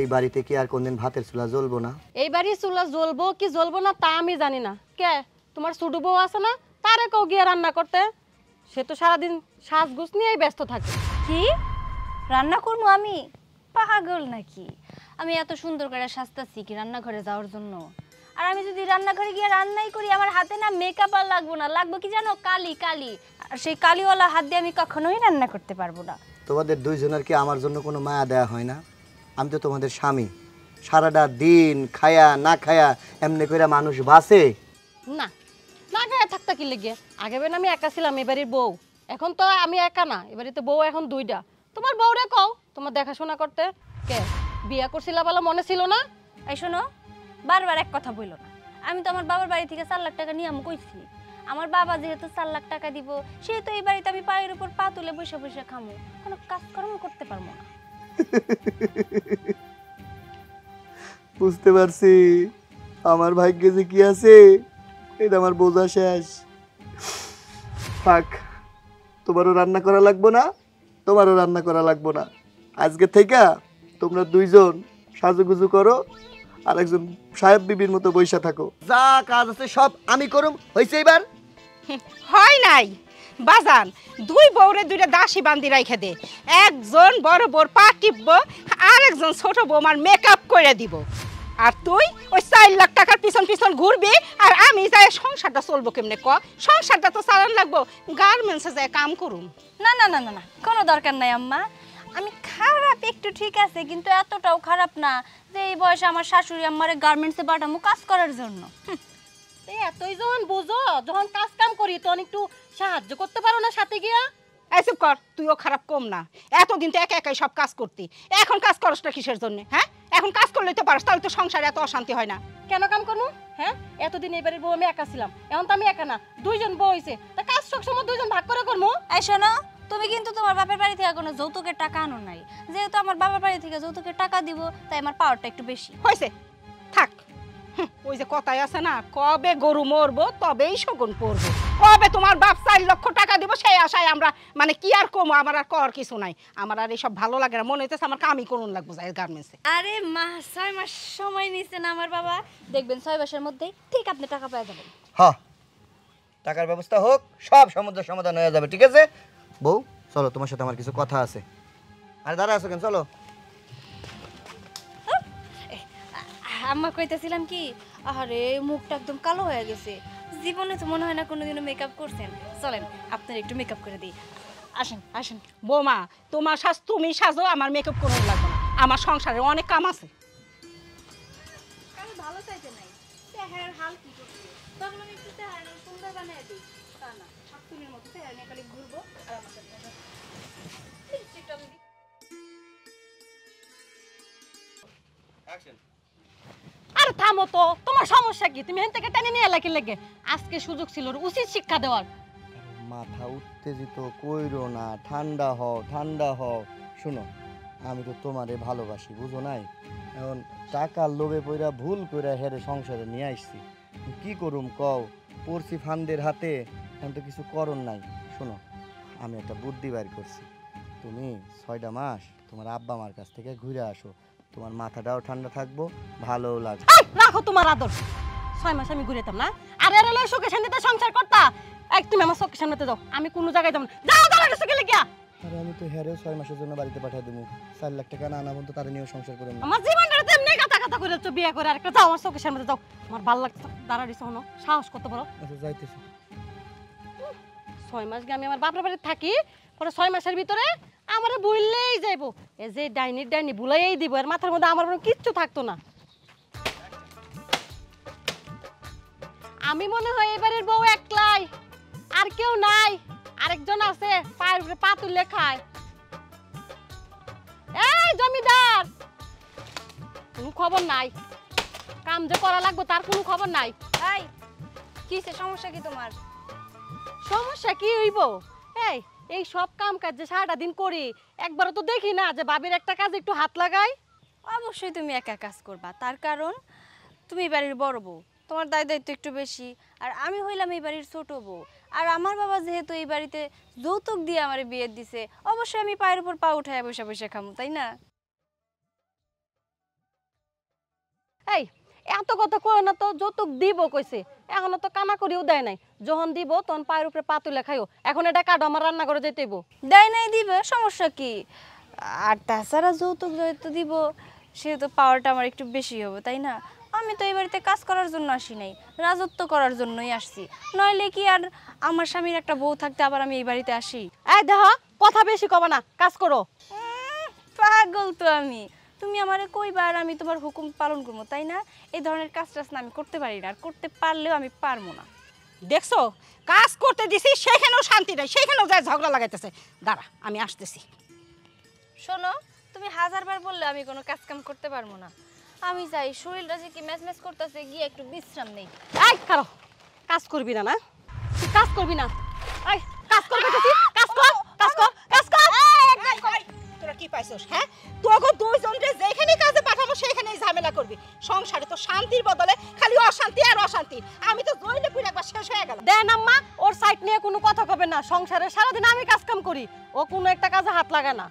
এই বাড়িতে কি আর কোনদিন ভাতের চুলা জ্বলবো না? এই বাড়ির চুলা জ্বলবো কি জ্বলবো না তা আমি জানি না। কে তোমার ছোট বউ আছে না, তারে কেউ গিয়ে রান্না করতে? সে তো সারাদিন সাজগুজ নিয়েই ব্যস্ত থাকে। কি রান্না করবো আমি? পাগল নাকি? আমি এত সুন্দর করে সাজতাছি কি রান্নাঘরে যাওয়ার জন্য? আর আমি যদি রান্নাঘরে গিয়ে রান্নাই করি, আমার হাতে না মেকআপ আর লাগবো না, লাগবো কি জানো? কালি কালি। আর সেই কালিওয়ালা হাত দিয়ে আমি কখনোই রান্না করতে পারবো না। তোমাদের দুইজনের কি আমার জন্য কোনো মায়া দেয়া হয় না? আমি তো তোমাদের স্বামী, সারাটা দিন খায়া না খায়া এমনি করে মানুষ বাঁচে না। না খায়া থাকতা কি লেগে? আগে বেন আমি একা ছিলাম এই বাড়ির বউ, এখন তো আমি একা না, এ বাড়িতে বউ এখন দুইটা। তোমার বউরে কও তোমার দেখাশোনা করতে। কে বিয়া করছিলা বলে মনে ছিল না? এই শোনো, বারবার এক কথা বললো না। আমি তো আমার বাবার বাড়ি থেকে 4 লাখ টাকা নিয়ে আমি কইছি। আমার বাবা যেহেতু 4 লাখ টাকা দিব, সেহেতু এই বাড়িতে আমি পায়ের উপর পা তুলে বসে বসে খামো, কোনো কাজকর্ম করতে পারবো না। বুঝতে পারছি আমার ভাগ্যে যে কি আছে এটা আমার বোঝা শেষ। থাক, তোমারও রান্না করা লাগবো না, তোমারও রান্না করা লাগবো না। আজকে থেকে তোমরা দুইজন সাজুগুজু করো আর একজন সাহেব বিবির মতো বইসা থাকো। যা কাজ আছে সব আমি করুম। হইছে এবার? হয় নাই বাজান, দুই বউরে দুইটা দাসী বান্ধি রাইখে দে। একজন বড় বউর পা টিপবো, আর একজন ছোট বৌমার মেকআপ করে দিব। আর তুই ওই 4 লাখ টাকার পিছন পিছন ঘুরবি, আর আমি যাই সংসারটা চলবো কেমনে? ক সংসারটা তো চালান লাগবো, গার্মেন্টসে যায় কাম করুম। না না না না না, কোনো দরকার নাই আম্মা। আমি খারাপ একটু ঠিক আছে, কিন্তু এতটাও খারাপ না যে এই বয়সে আমার শাশুড়ি আমারে গার্মেন্টসে পাঠামু কাজ করার জন্য। এতই যখন বুঝো, যখন কাজ কাম করি তখন একটু সাহায্য করতে পারো না সাথে গিয়া? এসব কর, তুইও খারাপ কম না। এতদিন তো একা একাই সব কাজ করতি, এখন কাজ করস না কিসের জন্য? হ্যাঁ, এখন কাজ করলে তো পারস, তাহলে তো সংসারে এত অশান্তি হয় না। কেন কাম করবো? হ্যাঁ, এতদিন এবারে বউ আমি একা ছিলাম, এখন তো আমি একা না, দুইজন বউ হইছে, তা কাজ সবসময় দুইজন ভাগ করে করবো। এই শোনো, তুমি কিন্তু তোমার বাপের বাড়ি থেকে কোনো যৌতুকের টাকা আনো নাই। যেহেতু আমার বাবার বাড়ি থেকে যৌতুকের টাকা দিব, তাই আমার পাওয়ারটা একটু বেশি হয়েছে। থাক, ওই যে কথাই আছে না, কবে গরু মরবো তবেই শগুন পড়বো। কবে তোমার বাপ 4 লক্ষ টাকা দিব সেই আশায় আমরা মানে কি আর কমো। আমার আর কর কিছু নাই, আমার আর এসব ভালো লাগে না। মনে হইতেছে আমার কামই করুন লাগবো যাই গার্মেন্টসে। আরে মা, 6 মাস সময় নিছে না আমার বাবা, দেখবেন 6 মাসের মধ্যেই ঠিক আপনি টাকা পেয়ে যাবেন। হ্যাঁ, টাকার ব্যবস্থা হোক, সব সমস্যার সমাধান হয়ে যাবে। ঠিক আছে বউ, চলো, তোমার সাথে আমার কিছু কথা আছে। আরে দাঁড়া আছো কেন? চলো। আম্মা কইতেছিলাম কি, আরে মুখটা একদম কালো হয়ে গেছে। জীবনে তো মনে হয় না কোনোদিনও মেকআপ করছেন। চলেন আপনার একটু মেকআপ করে দিই। আসেন আসেন। বৌমা, তোমার সাজ তুমি সাজো, আমার মেকআপ করুন লাগবে না। আমার সংসারে অনেক কাম আছে। আমি ভালো চাইতে নাই, চেহারার হাল কি করছে? তখন আমি একটু চেহারা সুন্দর বানিয়ে দিই। তা না, শাকচুনির মতো চেহারা নিয়ে খালি ঘুরবো আর আমার সাথে লিপস্টিকটা আমি দিই। অ্যাকশন। আরে থামো তো, তোমার সমস্যা কি? তুমি এখান থেকে টেনে নিয়ে এলাকি লেগে। আজকে সুযোগ ছিল উচিত শিক্ষা দেওয়ার। মাথা উত্তেজিত কইরো না, ঠান্ডা হও, ঠান্ডা হও। শুনো, আমি তো তোমারে ভালোবাসি, বুঝো নাই? এখন টাকার লোভে পইরা ভুল কইরা হেরে সংসারে নিয়ে আসছি। কি করুম কও? পড়ছি ফান্দের হাতে, এখন তো কিছু করণ নাই। শোনো, আমি একটা বুদ্ধি বাইর করছি। তুমি 6টা মাস তোমার আব্বা মার কাছ থেকে ঘুরে আসো, তোমার মাথাটাও ঠান্ডা থাকবো, ভালোও লাগবে। রাখো তোমার আদর। 6 মাস আমি ঘুরেতাম না, আর এর লয় সুখে শান্তিতে সংসার করতা। এক তুমি আমার চোখের সামনেতে যাও, আমি কোনো জায়গায় যাব না। যাও দাঁড়া গেছে গেলে গিয়া। আরে আমি তো হেরেও 6 মাসের জন্য বাড়িতে পাঠিয়ে দেবো। 4 লাখ টাকা না আনা পর্যন্ত তারা নিয়েও সংসার করে না। আমার জীবনটা এমনি কথা কথা করে বিয়ে করে আরেকটা যাও আমার চোখের সামনেতে যাও। আমার ভালো লাগছে, দাঁড়া দিছো হনো, সাহস কত বড়। আচ্ছা যাইতেছি। 6 মাস গে আমি আমার বাপের বাড়িতে থাকি, পরে 6 মাসের ভিতরে আমারে ভুললেই যাইবো। এই যে ডাইনি ভুলাইই দিব, এর মাথার মধ্যে আমার কোনো কিচ্ছু থাকতো না। আমি মনে হয় এবারের বউ একলাই, আর কেউ নাই। আরেকজন আছে পায়ের উপরে পা তুলে খায়। এই জমিদার, কোনো খবর নাই। কাম যে করা লাগবে তার কোনো খবর নাই। এই কিসের সমস্যা কি তোমার? সমস্যা কি হইব? এই সব কাম কাজ যে সারাটা দিন করি, একবারও তো দেখি না যে বাবির একটা কাজ একটু হাত লাগাই। অবশ্যই তুমি একা কাজ করবা, তার কারণ তুমি বাড়ির বড় বউ, তোমার দায় দায়িত্ব একটু বেশি। আর আমি হইলাম এই বাড়ির ছোট বউ, আর আমার বাবা যেহেতু এই বাড়িতে যৌতুক দিয়ে আমার বিয়ে দিছে, অবশ্যই আমি পায়ের উপর পা উঠায় বসে বসে খামু, তাই না? এই এত কথা কয় না তো, যৌতুক দিব কইছে, এখনো তো কানা করিও দেয় নাই। যখন দিব তখন পায়ের উপরে পা তুলে খাইও। এখন এটা কাটো, আমার রান্না করে যেতেইব। দেয় নাই দিবে, সমস্যা কি? আর তাছাড়া যৌতুক যেহেতু দিব, সেহেতু পাওয়ারটা আমার একটু বেশি হবে, তাই না? আমি তো এই বাড়িতে কাজ করার জন্য আসি নাই, রাজত্ব করার জন্যই আসছি। নইলে কি আর আমার স্বামীর একটা বউ থাকতে আবার আমি এই বাড়িতে আসি? এই দেখো, কথা বেশি কবা না, কাজ করো। পাগল তো আমি। তুমি আমারে কইবা আর আমি তোমার হুকুম পালন করবো, তাই না? এই ধরনের কাজ টাজ না আমি করতে পারি না, আর করতে পারলেও আমি পারবো না। দেখছো, কাজ করতে দিছি সেখানেও শান্তি নাই, সেখানেও যায় ঝগড়া লাগাইতেছে। দাঁড়া, আমি আসতেছি। শোনো, তুমি হাজারবার বললে আমি কোনো কাজ কাম করতে পারবো না। আমি যাই, শরীরটা যে কি ম্যাচ করতেছে, গিয়ে একটু বিশ্রাম নেই। এই কারো কাজ করবি না, না তুই কাজ করবি না। এই কাজ করবি তো, কাজ কর, কাজ কর, কাজ কর। তোরা কি পাইছস? হ্যাঁ, তোকে দুইজনরে যেখানে কাজে পাঠাবো সেখানেই ঝামেলা করবি। সংসারে তো শান্তির বদলে খালি অশান্তি আর অশান্তি। আমি তো জইলে পুরো একবার শেষ হয়ে গেলাম। দেন আম্মা, ওর সাইড নিয়ে কোনো কথা কবে না। সংসারে সারাদিন আমি কাজ কাম করি, ও কোনো একটা কাজে হাত লাগায় না।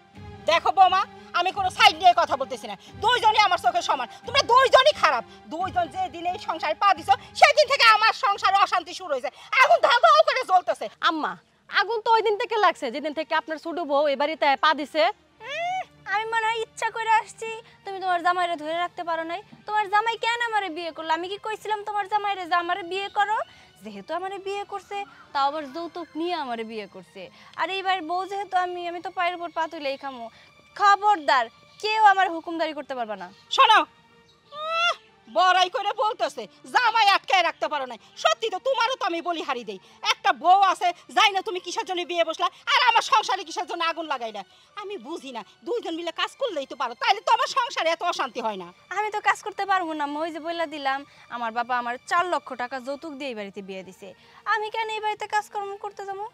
দেখো বৌমা, আমি কোনো সাইড নিয়ে কথা বলতেছি না। দুইজনই আমার চোখে সমান। তোমরা দুইজনই খারাপ। দুইজন যে দিনে এই সংসারে পা দিছো, সেই দিন থেকে আমার সংসারে অশান্তি শুরু হয়েছে। আগুন ধাও ধাও করে জ্বলতেছে। আম্মা, আগুন তো ওই দিন থেকে লাগছে যেদিন থেকে আপনার ছোট বউ এ বাড়িতে পা দিছে। আমি মনে হয় ইচ্ছা করে আসছি, তুমি তোমার জামাইরে ধরে রাখতে পারো নাই। তোমার জামাই কেন আমারে বিয়ে করলো? আমি কি কইছিলাম তোমার জামাইরে যে আমারে বিয়ে করো? যেহেতু আমারে বিয়ে করছে, তাও আবার যৌতুক নিয়ে আমারে বিয়ে করছে। আর এইবার বউ যেহেতু আমি তো পায়ের উপর পা তুলেই খামো। খবরদার, কেউ আমার হুকুমদারি করতে পারবে না। শোনো, বড়াই করে বলতেছে জামাই আটকায় রাখতে পারো না। সত্যি তো, তোমারও তো আমি বলি হারি দেই। একটা বউ আছে, যাই না তুমি কিসের জন্য বিয়ে বসলা, আর আমার সংসারে কিসের জন্য আগুন লাগাইলা? আমি বুঝি না, দুইজন মিলে কাজ করলেই তো পারো, তাইলে তো আমার সংসারে এত অশান্তি হয় না। আমি তো কাজ করতে পারবো না, ওই যে বইলা দিলাম, আমার বাবা আমার 4 লক্ষ টাকা যৌতুক দিয়ে এই বাড়িতে বিয়ে দিছে। আমি কেন এই বাড়িতে কাজকর্ম করতে যাবো?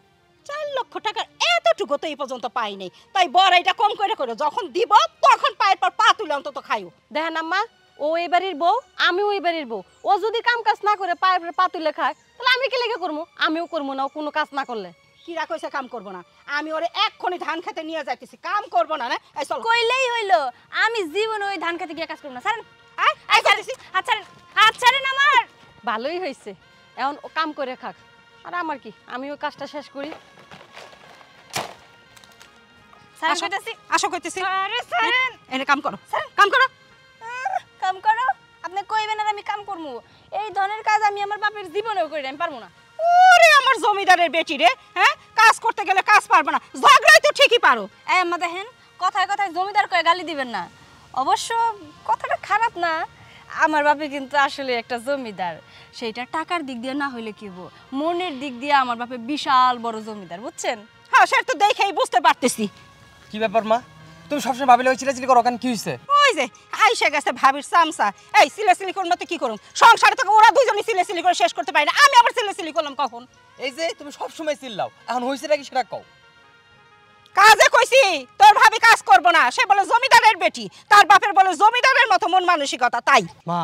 4 লক্ষ টাকার এতটুকু তো এই পর্যন্ত পাই নাই। তাই বড়াইটা কম করে করো, যখন দিব তখন পায়ের পর পা তুলে অন্তত খাইও। দেখেন আম্মা, ও এই বাড়ির বউ, আমিও এই বাড়ির বউ। ও যদি কাম কাজ না করে পায়ের পা তুলে খায়, তাহলে আমি কি লেগে করবো? আমিও করবো না ও কোনো কাজ না করলে। কিরা কইছে কাম করবো না? আমি ওরে এক্ষুনি ধান খেতে নিয়ে যাইতেছি, কাম করবো না। না এই চল। কইলেই হইলো, আমি জীবনে ওই ধান খেতে গিয়ে কাজ করব না। ছাড়েন, ছাড়েন আমার। ভালোই হয়েছে, এখন ও কাম করে খাক, আর আমার কি, আমি ওই কাজটা শেষ করি। ছাড়েন কইতাছি। আসো কইতেছি। আরে ছাড়েন। এনে কাম করো, কাম করো। কাম করো? আপনি কইবেন আর আমি কাম করবো? এই ধরনের কাজ আমি আমার বাপের জীবনেও করি না, আমি পারবো না। ওরে আমার জমিদারের বেটি রে, হ্যাঁ, কাজ করতে গেলে কাজ পারবে না, ঝগড়াই তো ঠিকই পারো। এই আম্মা দেখেন, কথায় কথায় জমিদার কয়ে গালি দিবেন না। অবশ্য কথাটা খারাপ না, আমার বাপে কিন্তু আসলে একটা জমিদার। সেইটা টাকার দিক দিয়ে না হইলে কি হবো, মনের দিক দিয়ে আমার বাপে বিশাল বড় জমিদার, বুঝছেন? হ্যাঁ, সে তো দেখেই বুঝতে পারতেছি। কি ব্যাপার মা, তুমি সবসময় ভাবিলে ওই চিলাচিলি করো কেন? কি হয়েছে? ওই যে আইসা গেছে ভাবির চামচা। এই সিলেসিলি করুন না তো কি করুন? সংসারে তো ওরা দুজনই সিলেসিলি করে শেষ করতে পারে না, আমি আবার সিলেসিলি করলাম কখন? এই যে তুমি সবসময় চিল্লাও, এখন হয়েছে নাকি সেটা কও। কাজে কইছি তোর ভাবি কাজ করবো না, সে বলে জমিদারের বেটি, তার বাপের বলে জমিদারের মতো মন মানসিকতা। তাই মা,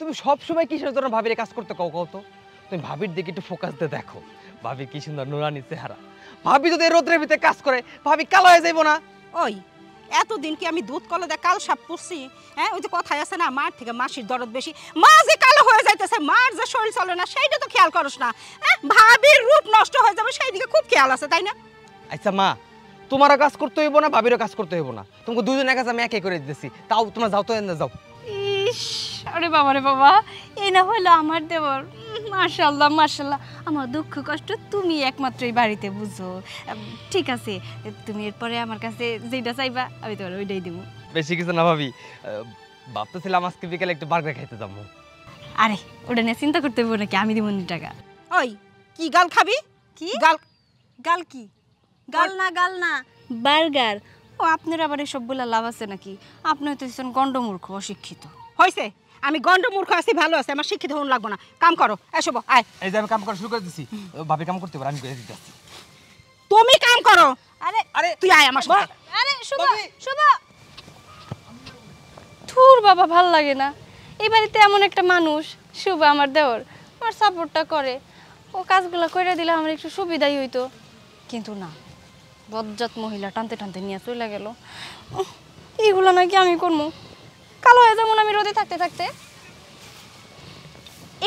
তুমি সবসময় কিসের জন্য ভাবিরে কাজ করতে কও কও তো? তুমি ভাবির দিকে একটু ফোকাস দিয়ে দেখো, ভাবি কি সুন্দর নুরানি চেহারা। ভাবি যদি এই রোদ্রের ভিতরে কাজ করে, ভাবি কালো হয়ে যাইবো না? ওই এতদিন কি আমি দুধ কলে কাল সাপ পুষছি? হ্যাঁ, ওই যে কথায় আছে না, মার থেকে মাসির দরদ বেশি। মা যে কালো হয়ে যাইতেছে, মার যে শরীর চলে না, সেইটা তো খেয়াল করস না। ভাবির রূপ নষ্ট হয়ে যাবে সেই দিকে খুব খেয়াল আছে, তাই না? আচ্ছা মা, তোমারও কাজ করতে হইব না, ভাবিরও কাজ করতে হইব না, তোমাকে দুজনের কাজ আমি একে করে দিতেছি। তাও তোমরা যাও তো, এনে যাও। ইস, আরে বাবা রে বাবা, এই না হইলো আমার দেবর। মাশাআল্লাহ মাশাআল্লাহ, আমার দুঃখ কষ্ট তুমি একমাত্রই বাড়িতে বুঝো। ঠিক আছে, তুমি এরপরে আমার কাছে যেটা চাইবা আমি তোমার ওইটাই দেবো। বেশি কিছু না ভাবি, ভাবতেছিলাম আজকে বিকেলে একটু বার্গার খাইতে যাবো। আরে ওটা নিয়ে চিন্তা করতে হইব নাকি, আমি দিব টাকা। ওই কি গাল খাবি? কি গাল? গাল কি? গাল না বার্গার। ও আপনার আবার এসব বলে লাভ আছে নাকি? আপনি তো গন্ডমূর্খ, অশিক্ষিত। হয়েছে, আমি গন্ড মূর্খ আছি, ভালো আছে, আমার শিক্ষিত হন লাগবো না। কাম করো, এসব আয়। এই যে আমি কাম করা শুরু করে দিছি, ভাবি কাম করতে পারে, আমি করে দিতেছি। তুমি কাম করো। আরে আরে তুই আয় আমার সাথে। আরে শুভ ভাবি! শুভ, থুর বাবা, ভাল লাগে না এই বাড়িতে এমন একটা মানুষ। শুভ আমার দেওর, আমার সাপোর্টটা করে। ও কাজগুলো করে দিলে আমার একটু সুবিধাই হইতো, কিন্তু না, বজ্জাত মহিলা টানতে টানতে নিয়ে চলে গেল। এইগুলো নাকি আমি করবো? কালো হয়ে যেমন আমি রোদে থাকতে থাকতে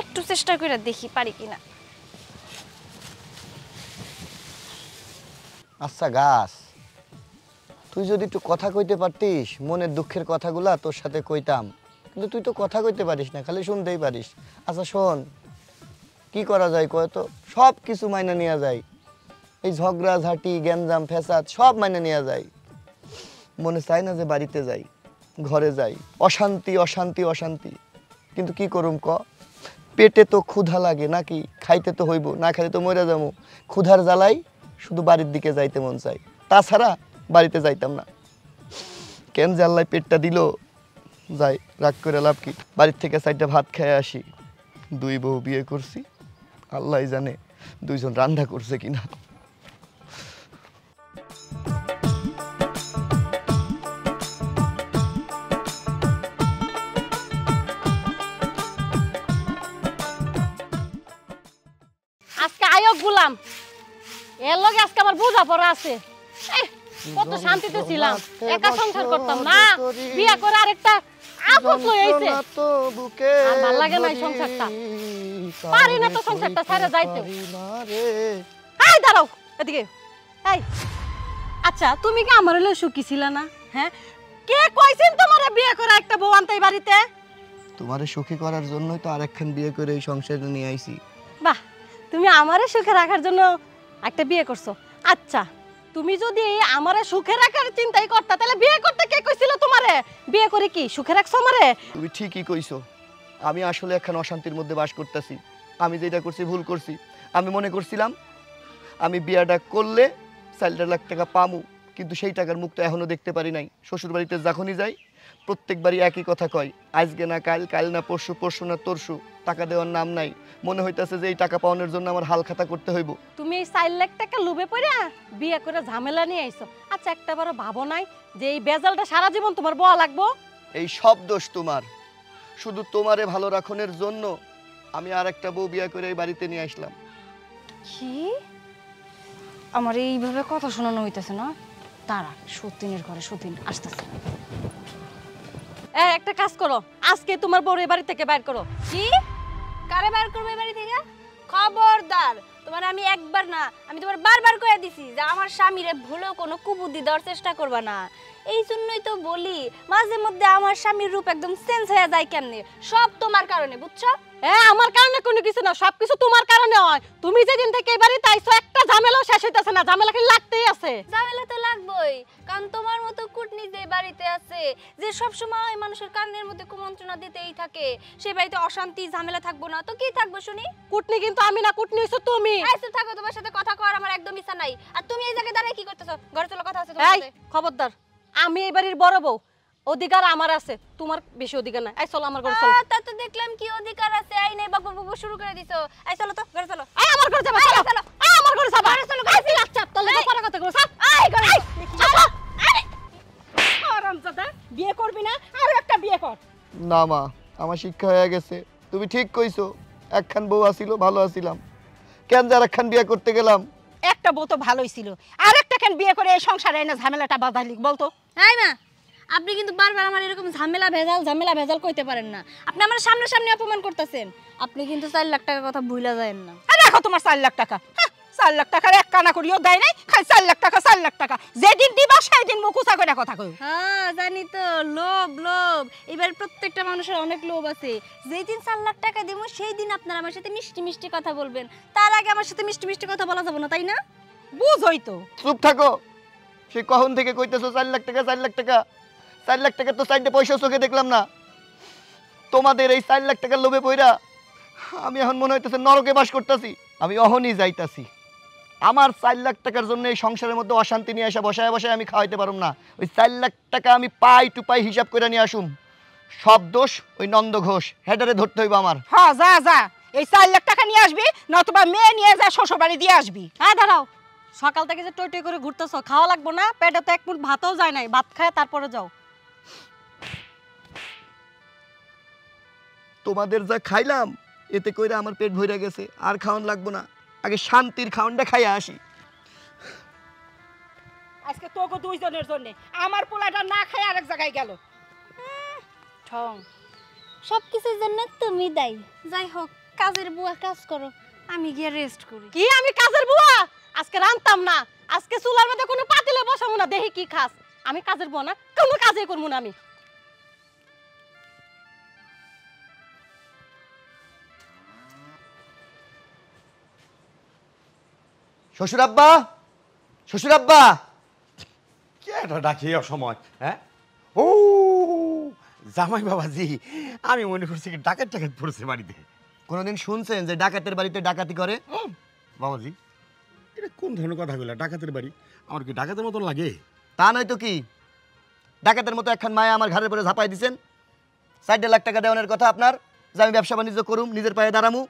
একটু চেষ্টা করে দেখি পারি কিনা। আচ্ছা গাছ, তুই যদি একটু কথা কইতে পারতিস, মনের দুঃখের কথাগুলা তোর সাথে কইতাম, কিন্তু তুই তো কথা কইতে পারিস না, খালি শুনতেই পারিস। আচ্ছা শোন, কি করা যায় কয় তো? সব কিছু মাইনা নেওয়া যায়, এই ঝগড়া ঝাঁটি গ্যাঞ্জাম ফ্যাসাদ সব মাইনা নেওয়া যায়। মনে চায় না যে বাড়িতে যাই, ঘরে যাই, অশান্তি অশান্তি অশান্তি। কিন্তু কি করুম ক? পেটে তো ক্ষুধা লাগে নাকি, খাইতে তো হইব, না খাইতে তো মরে যাবো। ক্ষুধার জ্বালাই শুধু বাড়ির দিকে যাইতে মন চাই, তাছাড়া বাড়িতে যাইতাম না। কেন যে আল্লাহ পেটটা দিল, যাই, রাগ করে লাভ কি? বাড়ির থেকে চারটা ভাত খেয়ে আসি। 2 বউ বিয়ে করছি, আল্লাহ জানে 2 জন রান্না করছে কিনা। আজকে আয়োগ গুলাম, এর লগে আজকে আমার বোঝা পড়া আছে। কত শান্তিতে ছিলাম, একা সংসার করতাম না, বিয়ে করে আরেকটা আপদ লই আইছে। আর ভাল লাগে না এই সংসারটা, পারি না তো সংসারটা ছেড়ে যাইতে। এই দাঁড়াও এদিকে, এই আচ্ছা তুমি কি আমার হলে সুখী ছিল না? হ্যাঁ, কে কইছেন তোমারে বিয়ে করে একটা বউ আনতে বাড়িতে? তোমারে সুখী করার জন্যই তো আরেকখান বিয়ে করে এই সংসারে নিয়ে আইছি। বাহ, তুমি আমারে সুখে রাখার জন্য একটা বিয়ে করছো। আচ্ছা, তুমি যদি আমারে সুখে রাখার চিন্তাই করতা, তাহলে বিয়ে করতে কে কইছিল তোমারে? বিয়ে করে কি সুখে রাখছো আমারে? তুমি ঠিকই কইছো, আমি আসলে এখন অশান্তির মধ্যে বাস করতেছি। আমি যেটা করছি ভুল করছি। আমি মনে করছিলাম আমি বিয়াটা করলে 4 লাখ টাকা পামু, কিন্তু সেই টাকার মুখ তো এখনো দেখতে পারি নাই। শ্বশুর বাড়িতে যখনই যাই প্রত্যেকবারই একই কথা কয়, আজকে না কাল, কাল না পরশু, পরশু না তরশু, টাকা দেওয়ার নাম নাই। মনে হইতাছে যে এই টাকা পাওয়ানোর জন্য আমার হাল খাতা করতে হইব। তুমি এই 4 লাখ টাকা লোভে পড়া বিয়ে করে ঝামেলা নিয়ে আইছো। আচ্ছা, একটাবারও ভাবো নাই যে এই বেজালটা সারা জীবন তোমার বয়া লাগবো? এই সব দোষ তোমার। শুধু তোমারে ভালো রাখনের জন্য আমি আর একটা বউ বিয়ে করে এই বাড়িতে নিয়ে আসলাম। কি আমার এইভাবে কথা শোনানো হইতেছে না? তারা সতীনের ঘরে সতীন আসতেছে। একটা কাজ করো, আজকে তোমার বউর এই বাড়ি থেকে বাইর করো। কি? কারে বার করবে বাড়ি থেকে? খবরদার, তোমার আমি একবার না, আমি তোমার বারবার কয়ে দিছি যে আমার স্বামীরে ভুলেও কোনো কুবুদ্ধি দেওয়ার চেষ্টা করবা না। এই জন্যই তো বলি মাঝে মধ্যে আমার স্বামীর রূপ একদম চেঞ্জ হয়ে যায়। কেমনে? সব তোমার কারণে, বুঝছো? আমার কারণে কোনো কিছু না, সবকিছু তোমার কারণে হয়। তুমি যেদিন থেকে এই বাড়িতে আইছো একটা ঝামেলাও শেষ হইতাছে না, ঝামেলা কি লাগতেই আছে। ঝামেলা তো লাগবেই, কারণ তোমার মতো কুটনি যে বাড়িতে আছে, যে সব সময় মানুষের কানের মধ্যে কুমন্ত্রণা দিতেই থাকে, সেই বাড়িতে অশান্তি ঝামেলা থাকবো না তো কি থাকবো শুনি? কুটনি কিন্তু আমি না, কুটনি হইছো তুমি। আইসো থাকো, তোমার সাথে কথা কওয়ার আমার একদম ইচ্ছা নাই। আর তুমি এই জায়গায় দাঁড়ায় কি করতেছো? ঘরে চলো, কথা আছে তোমার সাথে। খবরদার, আমি এই বাড়ির বড় বউ, অধিকার আমার আছে, তোমার বেশি অধিকার নাই। আই চলো আমার ঘরে চলো। তা তো দেখলাম কি অধিকার আছে, আই নাই বক বক শুরু করে দিছো। আই চলো তো, ঘরে চলো। আই আমার ঘরে যাবা, চলো। আই আমার ঘরে যাবা, চলো। আই আচ্ছা, তাহলে পরে কথা কইব। স্যার, আই ঘরে চলো। আরে আরামজাদা, বিয়ে করবি না? আর একটা বিয়ে কর। না মা, আমার শিক্ষা হয়ে গেছে। তুমি ঠিক কইছো, একখান বউ আসিল, ভালো আছিলাম। কেন যে আরেকখান বিয়ে করতে গেলাম? একটা বউ তো ভালোই ছিল, আর একটা কেন বিয়ে করে এই সংসারে এনে ঝামেলাটা বাঁধালি বলতো? হাই মা, আপনি কিন্তু বারবার আমার এরকম ঝামেলা ভেজাল কইতে পারেন না। আপনি আমার সামনে অপমান করতেছেন। আপনি কিন্তু 4 লাখ টাকার কথা ভুলা যায়েন না। আর রাখো তোমার 4 লাখ টাকা। 4 লাখ টাকার এক কানা করিও দেয় নাই, খালি 4 লাখ টাকা 4 লাখ টাকা। যেদিন দিবা সেই দিন মুখ উঁচা করে কথা কই। হ্যাঁ জানি তো, লোভ। এবার প্রত্যেকটা মানুষের অনেক লোভ আছে। যেই দিন 4 লাখ টাকা দিব সেই দিন আপনারা আমার সাথে মিষ্টি মিষ্টি কথা বলবেন। তার আগে আমার সাথে মিষ্টি মিষ্টি কথা বলা যাবে না, তাই না? বুঝই তো। চুপ থাকো। সে কখন থেকে কইতেছো 4 লাখ টাকা 4 লাখ টাকা? 4 লাখ টাকা তো 4টে পয়সা চোখে দেখলাম না। তোমাদের এই 4 লাখ টাকার লোভে পইরা আমি এখন মনে হইতেছে নরকে বাস করতেছি। আমি অহনই যাইতাছি। আমার 4 লাখ টাকার জন্য এই সংসারের মধ্যে অশান্তি নিয়ে আসা বসায় আমি খাওয়াইতে পারুম না। ওই 4 লাখ টাকা আমি পাই টু পাই হিসাব করে নিয়ে আসুম। সব দোষ ওই নন্দ ঘোষ, হেডারে ধরতে হইব আমার। হ্যাঁ যা, এই 4 লাখ টাকা নিয়ে আসবি, নতুবা মেয়ে নিয়ে যা শ্বশুর বাড়ি দিয়ে আসবি। হ্যাঁ দাঁড়াও, সকাল থেকে যে টই টই করে ঘুরতেছো, খাওয়া লাগবো না? পেটে তো এক মুঠ ভাতও যায় নাই, ভাত খায় তারপরে যাও। তোমাদের যা খাইলাম এতে কইরা আমার পেট ভরে গেছে, আর খাওয়ান লাগবো না, আগে শান্তির খাওয়ানটা খাইয়া আসি। আজকে তোকে দুইজনের জন্য আমার পোলাটা না খায় আরেক জায়গায় গেল। ঠং সব কিছুর জন্য তুমি দায়ী। যাই হোক, কাজের বুয়া কাজ করো, আমি গিয়ে রেস্ট করি। কি আমি কাজের বুয়া? আজকে রান্তাম না, আজকে চুলার মধ্যে কোনো পাতিলে বসাবো না, দেখি কি খাস। আমি কাজের বুয়া না, কোনো কাজই করবো না আমি। শ্বশুর আব্বা, শ্বশুর আব্বা। কে এটা ডাকি সময়? হ্যাঁ, ও জামাই বাবাজি, আমি মনে করছি কি ডাকাত টাকাত পড়েছে বাড়িতে। কোনোদিন শুনছেন যে ডাকাতের বাড়িতে ডাকাতি করে? বাবাজি, এটা কোন ধরনের কথাগুলো? ডাকাতের বাড়ি আমার কি ডাকাতের মতন লাগে? তা নয় তো কি, ডাকাতের মতো একখান মায়া আমার ঘরের পরে ঝাঁপাই দিছেন। 4 লাখ টাকা দেওয়ার কথা আপনার, যে আমি ব্যবসা বাণিজ্য করুম, নিজের পায়ে দাঁড়ামু।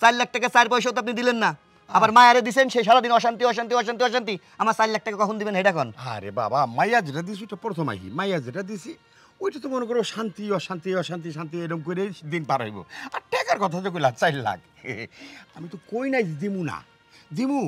4 লাখ টাকা 4 পয়সাও তো আপনি দিলেন না, আবার মায়ারে দিছেন, সে সারাদিন অশান্তি অশান্তি অশান্তি অশান্তি। আমার 4 লাখ টাকা কখন দিবেন এটা কোন? আরে বাবা, মাইয়া যেটা দিছি ওটা প্রথম আহি, মাইয়া যেটা দিছি ওইটা তো মনে করো শান্তি অশান্তি অশান্তি শান্তি এরকম করে দিন পার হইব। আর টাকার কথা তো কইলা 4 লাখ, আমি তো কই নাই দিমু না, দিমু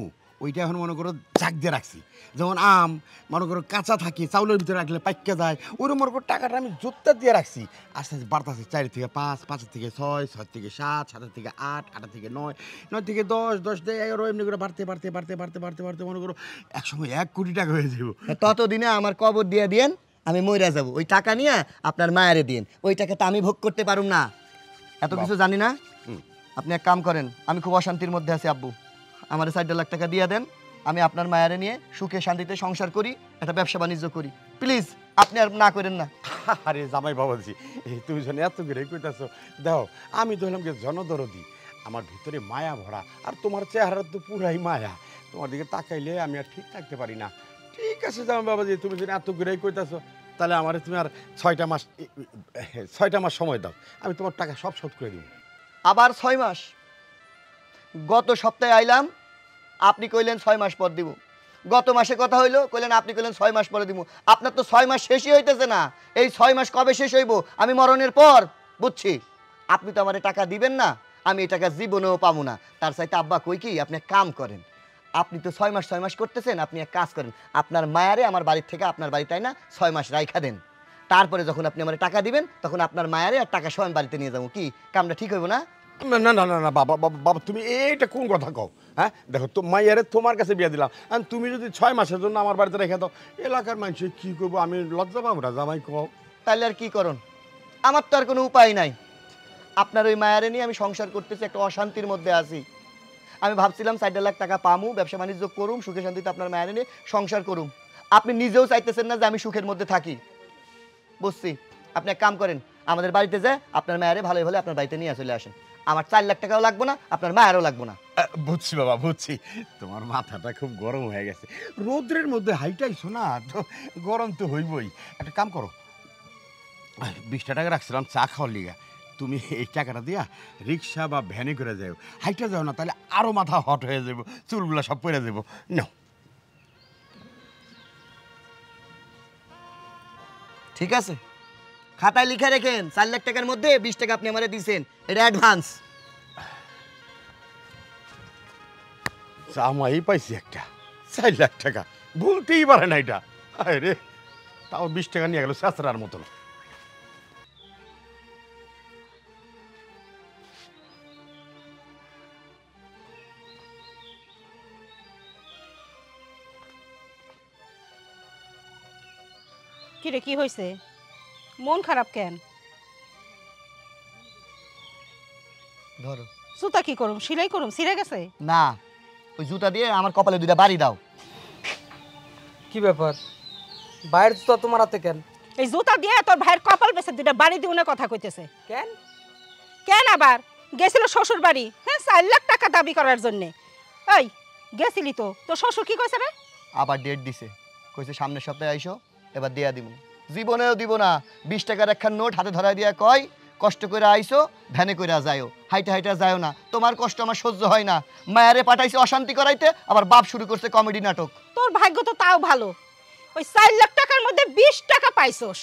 ওইটা এখন মনে করো জাগ দিয়ে রাখছি। যেমন আম মনে করো কাঁচা থাকে, চাউলের ভিতরে রাখলে পাইকা যায়, ওইরকম মনে করো টাকাটা আমি জোরটা দিয়ে রাখছি। আস্তে আস্তে বাড়তেছে, 4 থেকে 5, 5 থেকে 6, 6 থেকে 7, 7 থেকে 8, 8 থেকে 9, 9 থেকে 10, 10 থেকে 11, এমনি করে বাড়তে বাড়তে বাড়তে বাড়তে বাড়তে বাড়তে মনে করো একসময় 1 কোটি টাকা হয়ে যাব। ততদিনে আমার কবর দিয়ে দিয়েন, আমি মইরা যাব। ওই টাকা নিয়ে আপনার মায়ারে দিন, ওই টাকা তো আমি ভোগ করতে পারুম না, এত কিছু জানি না। আপনি এক কাম করেন, আমি খুব অশান্তির মধ্যে আছি আব্বু, আমার 4 লাখ টাকা দিয়ে দেন, আমি আপনার মায়ারে নিয়ে সুখে শান্তিতে সংসার করি, একটা ব্যবসা বাণিজ্য করি, প্লিজ। আপনি আর না করেন না। আরে জামাই বাবাজি, তুমি যখন এত করে কইতাছো, দেখো আমি তো হলাম জনদরদি, আমার ভিতরে মায়া ভরা, আর তোমার চেহারা তো পুরাই মায়া, তোমার দিকে তাকাইলে আমি আর ঠিক থাকতে পারি না। ঠিক আছে জামাই বাবাজি, তুমি যদি এত করে কইতাছো, তাহলে আমার তুমি আর 6টা মাস সময় দাও, আমি তোমার টাকা সব শোধ করে দিব। আবার 6 মাস? গত সপ্তাহে আইলাম, আপনি কইলেন 6 মাস পর দিব। গত মাসে কথা হইলো, কইলেন আপনি কইলেন 6 মাস পরে দিব। আপনার তো 6 মাস শেষই হইতেছে না। এই 6 মাস কবে শেষ হইব? আমি মরণের পর। বুঝছি, আপনি তো আমারে টাকা দিবেন না, আমি এই টাকা জীবনেও পাবো না। তার চাইতে আব্বা কই কি, আপনি এক কাম করেন, আপনি তো 6 মাস করতেছেন, আপনি এক কাজ করেন, আপনার মায়ারে আমার বাড়ির থেকে আপনার বাড়িতে না 6 মাস রাইখা দেন। তারপরে যখন আপনি আমার টাকা দিবেন, তখন আপনার মায়ারে আর টাকা সহ আমি বাড়িতে নিয়ে যাবো। কি কামটা ঠিক হইব না? না না না না বাবা, বাবা বাবা, তুমি এইটা কোন কথা কও? হ্যাঁ, দেখো তো মাইয়ারে তোমার কাছে বিয়ে দিলাম, আর তুমি যদি 6 মাসের জন্য আমার বাড়িতে রেখে দাও, এলাকার মানুষ কি করবো? আমি লজ্জা পাবো না জামাই কও? তাহলে আর কি করুন, আমার তো আর কোনো উপায় নাই। আপনার ওই মায়ারে নিয়ে আমি সংসার করতেছি, একটা অশান্তির মধ্যে আছি। আমি ভাবছিলাম 4 লাখ টাকা পামু, ব্যবসা বাণিজ্য করুম, সুখে শান্তিতে আপনার মায়ারে নিয়ে সংসার করুম। আপনি নিজেও চাইতেছেন না যে আমি সুখের মধ্যে থাকি। বুঝছি, আপনি এক কাম করেন, আমাদের বাড়িতে যায় আপনার মায়ারে ভালো ভালো আপনার বাড়িতে নিয়ে চলে আসেন। আমার 4 লাখ টাকাও লাগবো না, আপনার মায়েরও লাগবো না। বুঝছি বাবা, বুঝছি, তোমার মাথাটা খুব গরম হয়ে গেছে, রোদ্রের মধ্যে হাইটাইছো না, তো গরম তো হইবই। একটা কাম করো, 20টা টাকা রাখছিলাম চা খাওয়ার লিগা, তুমি এই টাকাটা দিয়া রিক্সা বা ভ্যানে করে যাও, হাইটা যাও না, তাহলে আরো মাথা হট হয়ে যাবো, চুলগুলা সব পড়ে যাবো। নাও। ঠিক আছে, খাতায় লিখে রেখেন, 4 লাখ টাকার মধ্যে 20 টাকা আপনি আমারে দিয়েছেন, এটা অ্যাডভান্স। জামাই পাইছি একটা 4 লাখ টাকা, বলতেই পারে না এটা। আরে তাও 20 টাকা নিয়ে গেল শাস্ত্রার মতন। কিরে, কি হয়েছে? মন খারাপ কেন? ধরো। জুতা কি করুম, সেলাই করুম, ছিঁড়ে গেছে? না, ওই জুতা দিয়ে আমার কপালে 2টা বাড়ি দাও। কি ব্যাপার, বাইরের জুতা তোমার হাতে কেন? এই জুতা দিয়ে তোর ভাইয়ের কপাল বেছে 2টা বাড়ি দিও না কথা কইতেছে। কেন? কেন আবার? গেছিল শ্বশুর বাড়ি, হ্যাঁ, 4 লাখ টাকা দাবি করার জন্যে। এই গেছিলি তো, তোর শ্বশুর কি কইছে রে? আবার ডেট দিছে, কইছে সামনের সপ্তাহে আইসো, এবার দেয়া দিব। জীবনেও দিব না। 20 টাকার একখান নোট হাতে ধরাই দিয়া কয়, কষ্ট করে আইসো, ভ্যানে করে যায়ও, হাইটা হাইটা যায়ও না, তোমার কষ্ট আমার সহ্য হয় না। মায়ারে পাঠাইছে অশান্তি করাইতে, আবার বাপ শুরু করছে কমেডি নাটক। তোর ভাগ্য তো তাও ভালো, ওই 4 লাখ টাকার মধ্যে 20 টাকা পাইছস।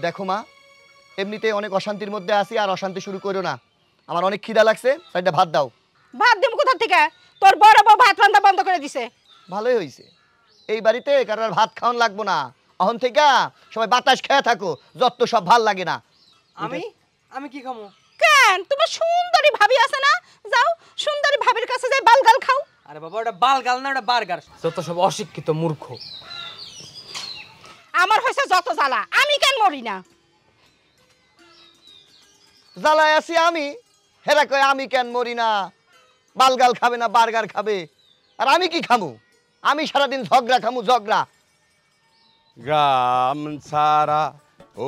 দেখো মা, এমনিতেই অনেক অশান্তির মধ্যে আছি, আর অশান্তি শুরু করো না। আমার অনেক খিদা লাগছে, সাইডটা ভাত দাও। ভাত দিব কোথা থেকে? তোর বড় বউ ভাত রান্না বন্ধ করে দিছে। ভালোই হয়েছে, এই বাড়িতে কারোর ভাত খাওয়ান লাগবো না। এখন থেকে সবাই বাতাস খেয়ে থাকো, যত সব ভাল লাগে না। আমি আমি কি খামো? কেন, তোমার সুন্দরী ভাবি আছে না? যাও সুন্দরী ভাবির কাছে যাই বালগাল খাও। আরে বাবা ওটা বালগাল না, ওটা বার্গার। যত সব অশিক্ষিত মূর্খ। আমার হয়েছে যত জ্বালা, আমি কেন মরি না? জ্বালায় আছি আমি, হেরা কয় আমি কেন মরি না, বালগাল খাবে না বার্গার খাবে, আর আমি কি খামু? আমি সারাদিন ঝগড়া খামু, ঝগড়া। গ্রাম ছাড়া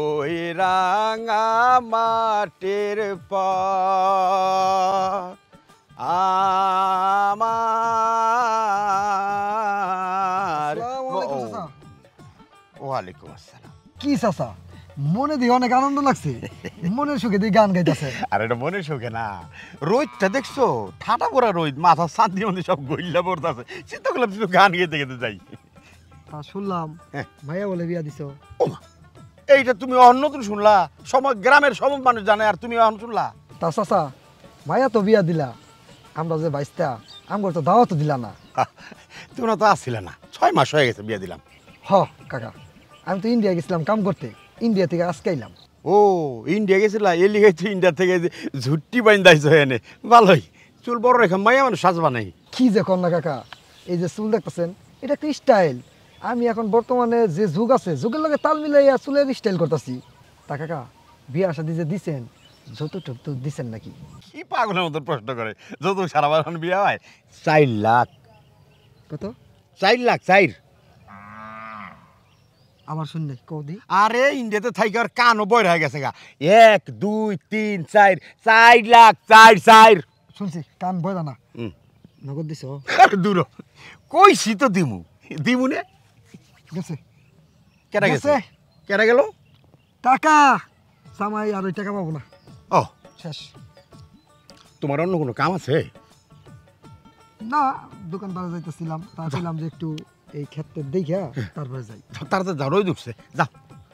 ওই রাঙা মাটির পর আমার ওয়ালাইকুম আসসালাম। কি চাচা, মনে দিয়ে অনেক আনন্দ লাগছে, মনের সুখে দিয়ে গান গাইতেছে। আর এটা মনে শোকে না, রোদটা দেখছো, ঠাটা পড়া রোদ, মাথা শান্তি মধ্যে সব গইলা পড়তেছে, চিন্তা করলাম শুধু গান গেতে গেতে যাই। তা শুনলাম ভাইয়া বলে বিয়া দিছ। ওমা, এইটা তুমি নতুন শুনলা? গ্রামের সব মানুষ জানে, আর তুমি অন্য শুনলা? তা চাচা, ভাইয়া তো বিয়া দিলা, আমরা যে বাইসটা আমার তো দাওয়াতও দিলা না। তোমরা তো আসছিলে না, 6 মাস হয়ে গেছে বিয়ে দিলাম। হ কাকা, আমি তো ইন্ডিয়া গেছিলাম কাম করতে, ইন্ডিয়া থেকে আজকে আইলাম। ও ইন্ডিয়া গেছিলা, এ লিগে তুই ইন্ডিয়া থেকে ঝুট্টি বাইন্দাইছো এনে, ভালোই। চুল বড় রেখা মাইয়া মানুষ সাজবা নাই। কি যে কর না কাকা, এই যে চুল দেখতেছেন এটা একটা স্টাইল। আমি এখন বর্তমানে যে যুগ আছে, যুগের লগে তাল মিলাইয়া চুলের স্টাইল করতেছি। তা কাকা, বিয়া শাদি যে দিছেন, যতটুক তো দিছেন নাকি? কি পাগলের মতো প্রশ্ন করে, যত সারা বার বিয়ে হয়। 4 লাখ। কত? 4 লাখ 4। আবার শুনলে কৌদি। আরে ইন্ডিয়াতে থাকি আর কানও বই হয়ে গেছে গা। 1 2 3 4 4 লাখ 4 শুনছি কান বয়লা না। নগদ দিছ? দূর কইছি তো দিমু দিমু নে। গেছে কেডা গেছে? কেডা গেল? টাকা সামাই, আর ওই টাকা পাবো না। ও শেষ। তোমার অন্য কোনো কাম আছে? না, দোকান পাড়ে যাইতেছিলাম, তাছিলাম যে একটু এই ক্ষেত্রে দেখা তারপরে যাই। তাড়াতাড়ি যাও, রোদ উঠছে, যাও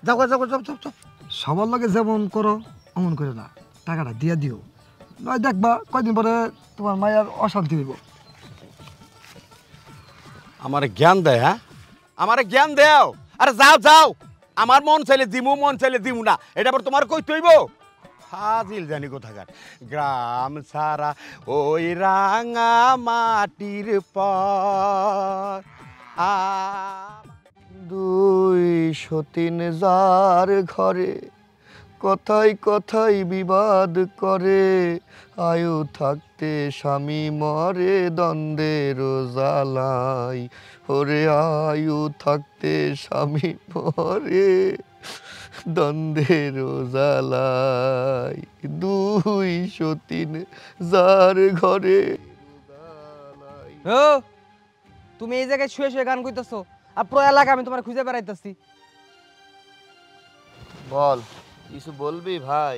যাও যাও যাও যাও যাও। সবার লগে যেমন করো অমন করে না, টাকাটা দিয়ে দিও, নয় দেখবা কয়দিন পরে তোমার মায়ের অশান্তি হইব। আমারে জ্ঞান দেয়, হ্যাঁ আমারে জ্ঞান দেও। আরে যাও যাও, আমার মন চাইলে দিমু, মন চাইলে দিমু না, এটা আবার তোমার কই তৈব? ফাজিল জানি কোথাকার। গ্রাম ছাড়া ওই রাঙা মাটির পর 203 যার ঘরে কথাই কথাই বিবাদ করে, আয়ু থাকতে স্বামী মরে দ্বন্দ্বের জ্বালাই, ওরে আয়ু থাকতে স্বামী মরে দ্বন্দ্বের জ্বালাই, 203 যার ঘরে। ও তুমি এই জায়গায় শুয়ে শুয়ে গান কইতাছো, আর পুরো এলাকা আমি তোমার খুঁজে বেড়াইতাছি। বল, কিছু বলবি ভাই?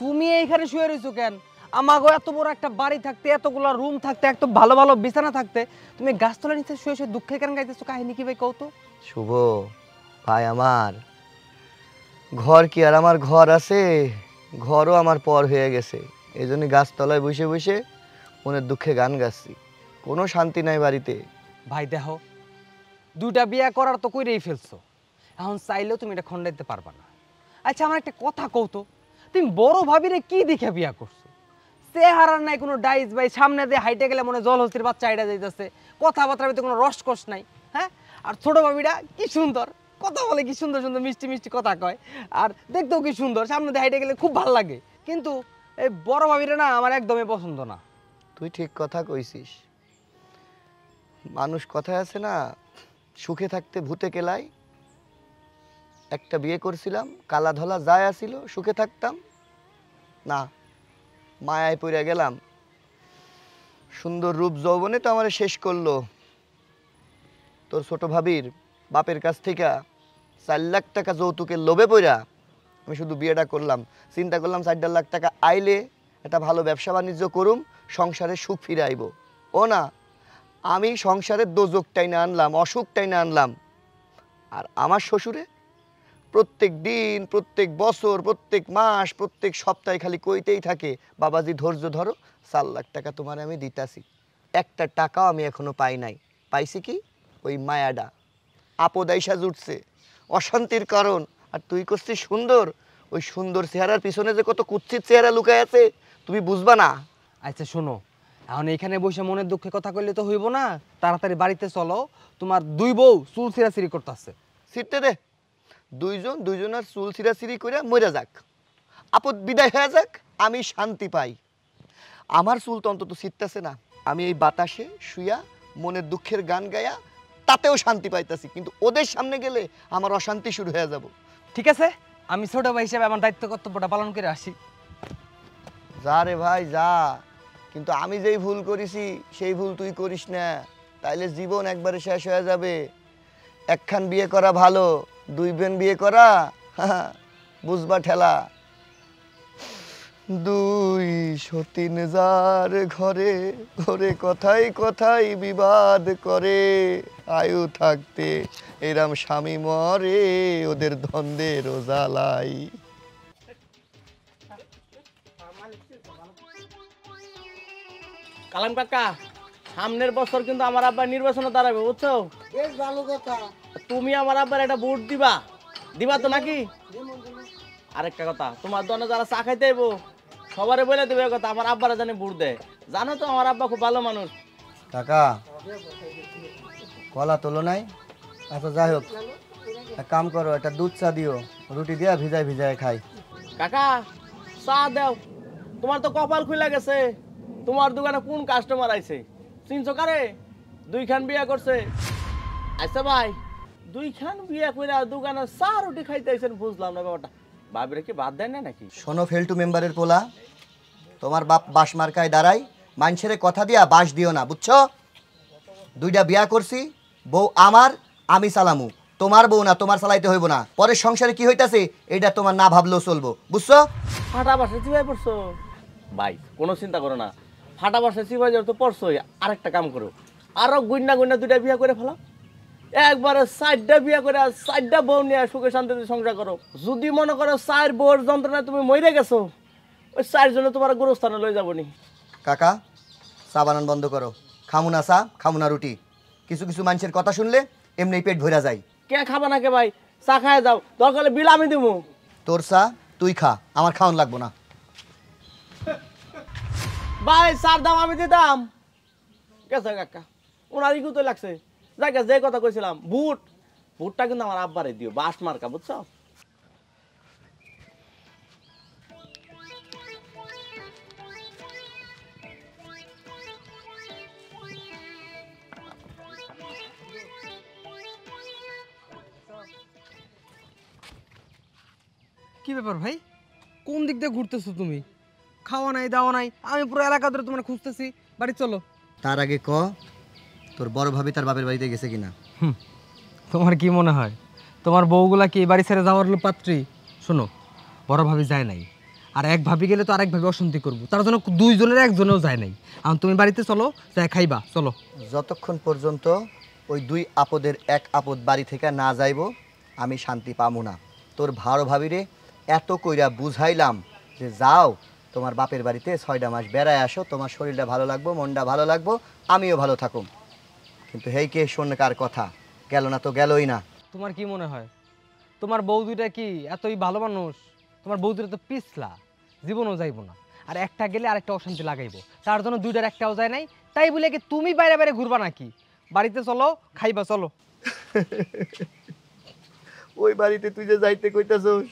তুমি এইখানে শুয়ে রইছো কেন? আমাগো এত বড় একটা বাড়ি থাকতে, এতগুলো রুম থাকতে, এত ভালো ভালো বিছানা থাকতে, তুমি গাছতলার নিচে শুয়ে শুয়ে দুঃখের গান গাইতেছো। কাহিনী কি ভাই কও তো? শুভ ভাই, আমার ঘর কি আর আমার ঘর আছে? ঘরও আমার পর হয়ে গেছে, এই জন্য গাছতলায় বসে বসে মনের দুঃখে গান গাচ্ছি। কোনো শান্তি নাই বাড়িতে। ভাই দেখো, 2টা বিয়ে করার তো কইরেই ফেলছো, এখন চাইলেও তুমি এটা খন্ডাইতে পারবা না। আচ্ছা আমার একটা কথা কও তো, তুমি বড় ভাবিরে কি দেখে বিয়া করছো? চেহারার নাই কোনো ডাইস ভাই, সামনে দিয়ে হাইটে গেলে মনে জল হস্তির বাচ্চা আইডা যাইতেছে, কথাবার্তার ভিতরে কোনো রসকস নাই। হ্যাঁ, আর ছোট ভাবিটা কি সুন্দর কথা বলে, কি সুন্দর সুন্দর মিষ্টি মিষ্টি কথা কয়, আর দেখতেও কি সুন্দর, সামনে দিয়ে হাইটে গেলে খুব ভালো লাগে। কিন্তু এই বড় ভাবিরে না আমার একদমই পছন্দ না। তুই ঠিক কথা কইছিস, মানুষ কথায় আছে না, সুখে থাকতে ভূতে কেলাই। একটা বিয়ে করছিলাম, কালা ধলা যায় আসিল, সুখে থাকতাম না, মায়ায় পড়ে গেলাম। সুন্দর রূপ যৌবনে তো আমার শেষ করলো। তোর ছোট ভাবির বাপের কাছ থেকে 4 লাখ টাকা যৌতুকের লোভে পড়া আমি শুধু বিয়েটা করলাম। চিন্তা করলাম 4 লাখ টাকা আইলে একটা ভালো ব্যবসা বাণিজ্য করুম, সংসারে সুখ ফিরে আইব। ও না, আমি সংসারের দোজকটাই না আনলাম, অসুখটাই না আনলাম। আর আমার শ্বশুরে প্রত্যেক দিন, প্রত্যেক বছর, প্রত্যেক মাস, প্রত্যেক সপ্তাহে খালি কইতেই থাকে বাবাজি ধৈর্য ধরো, 4 লাখ টাকা তোমার আমি দিতাছি। একটা টাকাও আমি এখনো পাই নাই। পাইছি কি? ওই মায়াডা আপদ আইসা জুটছে, অশান্তির কারণ। আর তুই করছিস সুন্দর, ওই সুন্দর চেহারার পিছনে যে কত কুৎসিত চেহারা লুকায় আছে তুমি বুঝবা না। আচ্ছা শোনো, এখন এখানে বসে মনের দুঃখে কথা কইলে তো হইব না, তাড়াতাড়ি বাড়িতে চলো। তোমার 2 বউ চুল ছিঁড়াছিঁড়ি করতেছে। ছিটতে দে, দুইজনের চুল ছিঁড়াছিঁড়ি করে মরে যাক, আপদ বিদায় হয়ে যাক, আমি শান্তি পাই। আমার চুল তো অন্তত ছিটতেছে না, আমি এই বাতাসে শুয়া মনের দুঃখের গান গায়া তাতেও শান্তি পাইতাছি, কিন্তু ওদের সামনে গেলে আমার অশান্তি শুরু হয়ে যাব। ঠিক আছে, আমি ছোট ভাই হিসেবে আমার দায়িত্ব কর্তব্যটা পালন করে আসি। যা রে ভাই যা, কিন্তু আমি যেই ভুল করেছি সেই ভুল তুই করিস না, তাইলে জীবন একবারে শেষ হয়ে যাবে। একখান বিয়ে করা ভালো, 2 বোন বিয়ে করা বুঝবা ঠেলা। 2 সতীন যার ঘরে ঘরে কথাই কথাই বিবাদ করে, আয়ু থাকতে এরাম স্বামী মরে ওদের দ্বন্দ্বের জ্বালাই। কালাম কাকা, সামনের বছর কিন্তু আমার আব্বা নির্বাচনে দাঁড়াবে, বুঝছো? বেশ ভালো কথা। তুমি আমার আব্বার একটা ভোট দিবা, দিবা তো নাকি? আরেকটা কথা, তোমার দনে যারা চা খাইতে আইবো সবারে বলে দেবে কথা আমার আব্বারা জানে ভোট দেয়। জানো তো আমার আব্বা খুব ভালো মানুষ। কাকা কলা তোলো নাই? আচ্ছা যাই হোক, এক কাম করো, একটা দুধ চা দিও, রুটি দিয়া ভিজায় ভিজায় খাই। কাকা চা দাও, তোমার তো কপাল খুলে গেছে। তোমার দোকানে কোন কাস্টমার আইছে চিনছো কারে? 2 খান বিয়া করছে। আচ্ছা ভাই, 2 খান বিয়া কইরা দোকানে চা রুটি খাইতে আইছেন, বুঝলাম না ব্যাপারটা। ভাবিরে কি বাদ দেয় না নাকি? শোনো ফেলটু মেম্বারের পোলা, তোমার বাপ বাঁশ মার্কায় দাঁড়াই, মানুষের কথা দিয়া বাঁশ দিও না, বুঝছো? 2টা বিয়া করছি, বউ আমার, আমি চালামু, তোমার বউ না, তোমার চালাইতে হইব না। পরের সংসারে কি হইতাছে এটা তোমার না ভাবলেও চলবো, বুঝছো? ফাটা বাসে চিবাই পড়ছো ভাই, কোনো চিন্তা করো না। ফাটা বাসে চিবাই যাও তো পড়ছোই, আরেকটা কাম করো, আরো গুন্না গুন্না 2টা বিয়া করে ফেলো। একবারে 4টা বিয়া করে 4টা বউ নিয়ে সুখে শান্তিতে সংসার করো। যদি মনে করো 4 বউর যন্ত্রণায় তুমি মরে গেছো, ওই 4 জনে তোমার গোরস্থানে লয়ে যাবো নি। কাকা চা বানান বন্ধ করো, খামুনা চা খামুনা রুটি। কিছু কিছু মানুষের কথা শুনলে এমনি পেট ভরা যায়। কে খাবা না কে ভাই, চা খায় যাও, দরকার হলে বিল আমি দেবো। তোর চা তুই খা, আমার খাওয়ান লাগবো না। ভাই চার দাম আমি দিতাম। গেছে কাকা, ওনার ইগু তো লাগছে। জায়গা যে কথা কইছিলাম, ভুটটা কিন্তু আমার আব্বারে দিও, বাস মার্কা, বুঝছো? কি ব্যাপার ভাই, কোন দিক দিয়ে ঘুরতেছো তুমি? খাওয়া নাই দাওয়া নাই, আমি পুরো এলাকা ধরে তোমার খুঁজতেছি। বাড়ি চলো। তার আগে ক, তোর বড় ভাবি তার বাপের বাড়িতে গেছে কিনা? তোমার কি মনে হয় তোমার বউগুলা কি বাড়ি ছেড়ে যাওয়ার পাত্রী? শোনো, বড় ভাবি যায় নাই, আর এক ভাবি গেলে তো আরেক ভাবি অশান্তি করবো, তার জন্য 2 জনের একজনেও যায় নাই। এখন তুমি বাড়িতে চলো, যাই খাইবা, চলো। যতক্ষণ পর্যন্ত ওই 2 আপদের এক আপদ বাড়ি থেকে না যাইব আমি শান্তি পামু না। তোর ভাড় ভাবিরে এত কইরা বুঝাইলাম যে যাও তোমার বাপের বাড়িতে 6টা মাস বেড়ায় আসো, তোমার শরীরটা ভালো লাগবো, মনটা ভালো লাগবো, আমিও ভালো থাকুম, কিন্তু হেই কে শোন কার কথা, গেল না তো গেলই না। তোমার কি মনে হয় তোমার বউ দুইটা কি এতই ভালো মানুষ? তোমার বউ দুইটা তো পিছলা, জীবনও যাইবো না, আর একটা গেলে আরেকটা অশান্তি লাগাইবো, তার জন্য 2টার একটাও যায় নাই। তাই বলে কি তুমি বাইরে বাইরে ঘুরবা নাকি? বাড়িতে চলো, খাইবা, চলো। ওই বাড়িতে তুই যে যাইতে কইতাছস,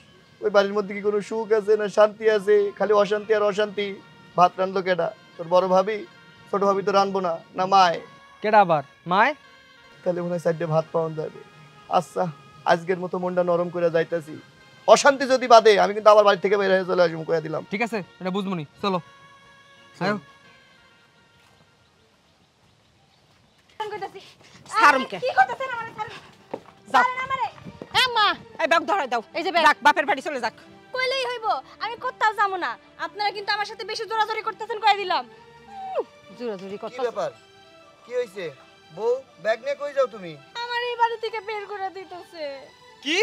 ওই বাড়ির মধ্যে কি কোনো সুখ আছে না শান্তি আছে? খালি অশান্তি আর অশান্তি। ভাত রান্ধলো কেডা? তোর বড় ভাবি? ছোট ভাবি তো রানবো না, না মায়? কেডা আবার? মায়? তাহলে মনে হয় 4টে ভাত পাওয়া যাবে। আচ্ছা আজকের মতো মনটা নরম করে যাইতাছি, অশান্তি যদি বাদে আমি কিন্তু আবার বাড়ি থেকে বের হয়ে চলে আসবো, কইয়া দিলাম। ঠিক আছে, এটা বুঝবনি, চলো। আয়ো। সারমকে কি করতেছেন আমারে? যাও, হ্যাঁ মা, এই ব্যাগ ধরে দাও, এই যে ব্যাগ। যাক বাপের বাড়ি চলে যাক। কইলেই হইব, আমি কোথাও যাবো না। আপনারা কিন্তু আমার সাথে বেশি জোরাজোরি করতেছেন, কই দিলাম। জোরাজুরি কি কথা। ব্যাপার, কি হইছে? বউ ব্যাগ নিয়ে কই যাও তুমি? আমার এই বাড়ি থেকে বের করে দিতেছে। কি